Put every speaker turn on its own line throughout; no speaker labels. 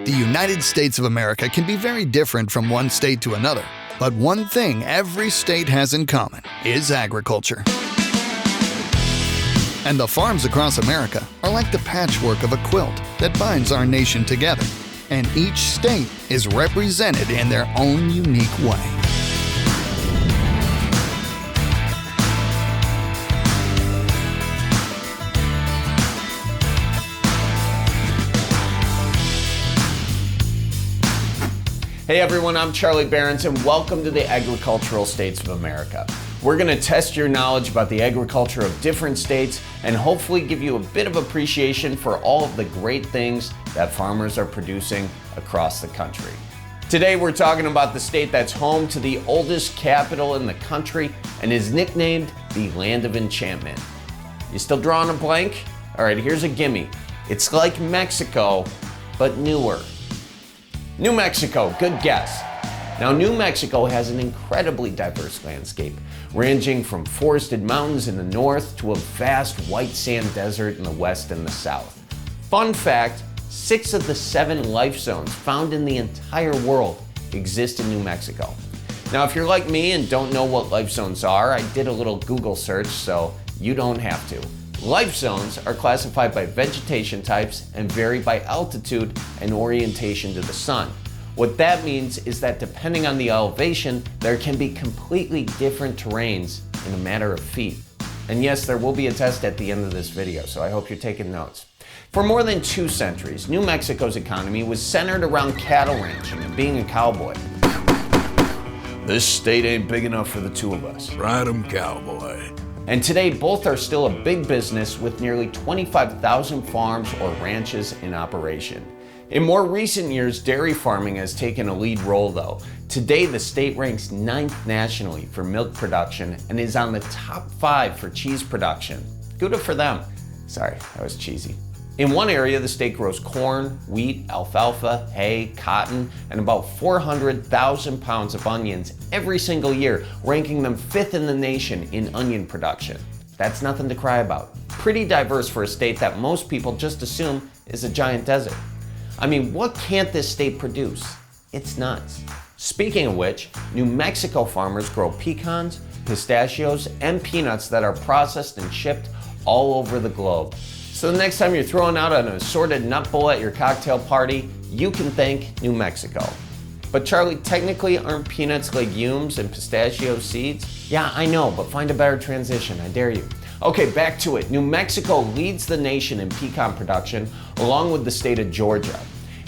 The United States of America can be very different from one state to another, but one thing every state has in common is agriculture. And the farms across America are like the patchwork of a quilt that binds our nation together, and each state is represented in their own unique way.
Hey everyone, I'm Charlie Behrens and welcome to the Agricultural States of America. We're going to test your knowledge about the agriculture of different states and hopefully give you a bit of appreciation for all of the great things that farmers are producing across the country. Today we're talking about the state that's home to the oldest capital in the country and is nicknamed the Land of Enchantment. You still drawing a blank? All right, here's a gimme. It's like Mexico, but newer. New Mexico, good guess. Now, New Mexico has an incredibly diverse landscape, ranging from forested mountains in the north to a vast white sand desert in the west and the south. Fun fact, 6 of the 7 life zones found in the entire world exist in New Mexico. Now, if you're like me and don't know what life zones are, I did a little Google search, so you don't have to. Life zones are classified by vegetation types and vary by altitude and orientation to the sun. What that means is that depending on the elevation, there can be completely different terrains in a matter of feet. And yes, there will be a test at the end of this video, so I hope you're taking notes. For more than 2 centuries, New Mexico's economy was centered around cattle ranching and being a cowboy. This state ain't big enough for the two of us.
Ride 'em, cowboy.
And today, both are still a big business with nearly 25,000 farms or ranches in operation. In more recent years, dairy farming has taken a lead role though. Today, the state ranks 9th nationally for milk production and is on the top 5 for cheese production. Good for them. Sorry, that was cheesy. In one area, the state grows corn, wheat, alfalfa, hay, cotton, and about 400,000 pounds of onions every single year, ranking them 5th in the nation in onion production. That's nothing to cry about. Pretty diverse for a state that most people just assume is a giant desert. I mean, what can't this state produce? It's nuts. Speaking of which, New Mexico farmers grow pecans, pistachios, and peanuts that are processed and shipped all over the globe. So the next time you're throwing out an assorted nut bowl at your cocktail party, you can thank New Mexico. But Charlie, technically aren't peanuts legumes and pistachio seeds? Yeah, I know, but find a better transition, I dare you. Okay, back to it. New Mexico leads the nation in pecan production, along with the state of Georgia.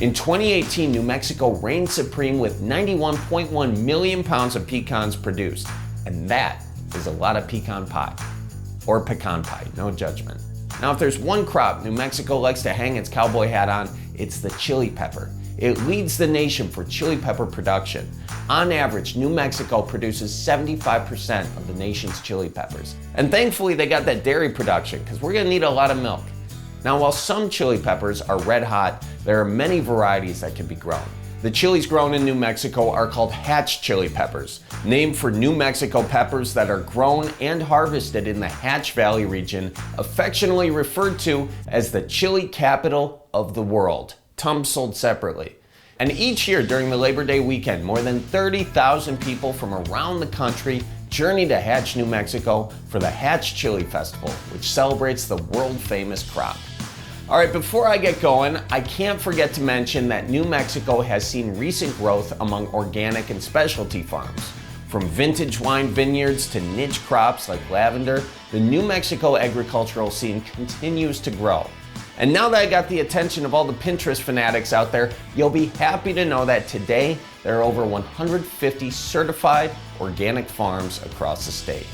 In 2018, New Mexico reigned supreme with 91.1 million pounds of pecans produced. And that is a lot of pecan pie. Or pecan pie, no judgment. Now, if there's one crop New Mexico likes to hang its cowboy hat on, it's the chili pepper. It leads the nation for chili pepper production. On average, New Mexico produces 75% of the nation's chili peppers. And thankfully, they got that dairy production, because we're gonna need a lot of milk. Now, while some chili peppers are red hot, there are many varieties that can be grown. The chilies grown in New Mexico are called Hatch chili peppers, named for New Mexico peppers that are grown and harvested in the Hatch Valley region, affectionately referred to as the chili capital of the world. Tums sold separately. And each year during the Labor Day weekend, more than 30,000 people from around the country journey to Hatch, New Mexico for the Hatch Chili Festival, which celebrates the world-famous crop. All right, before I get going, I can't forget to mention that New Mexico has seen recent growth among organic and specialty farms. From vintage wine vineyards to niche crops like lavender, the New Mexico agricultural scene continues to grow. And now that I got the attention of all the Pinterest fanatics out there, you'll be happy to know that today there are over 150 certified organic farms across the state.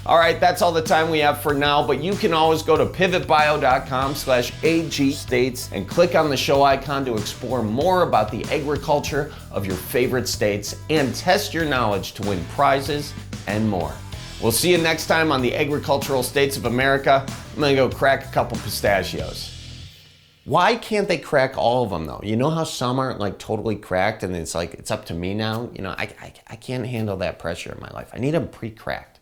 All right, that's all the time we have for now, but you can always go to pivotbio.com/agstates and click on the show icon to explore more about the agriculture of your favorite states and test your knowledge to win prizes and more. We'll see you next time on the Agricultural States of America. I'm gonna go crack a couple pistachios. Why can't they crack all of them though? You know how some aren't like totally cracked and it's like, it's up to me now? You know, I can't handle that pressure in my life. I need them pre-cracked.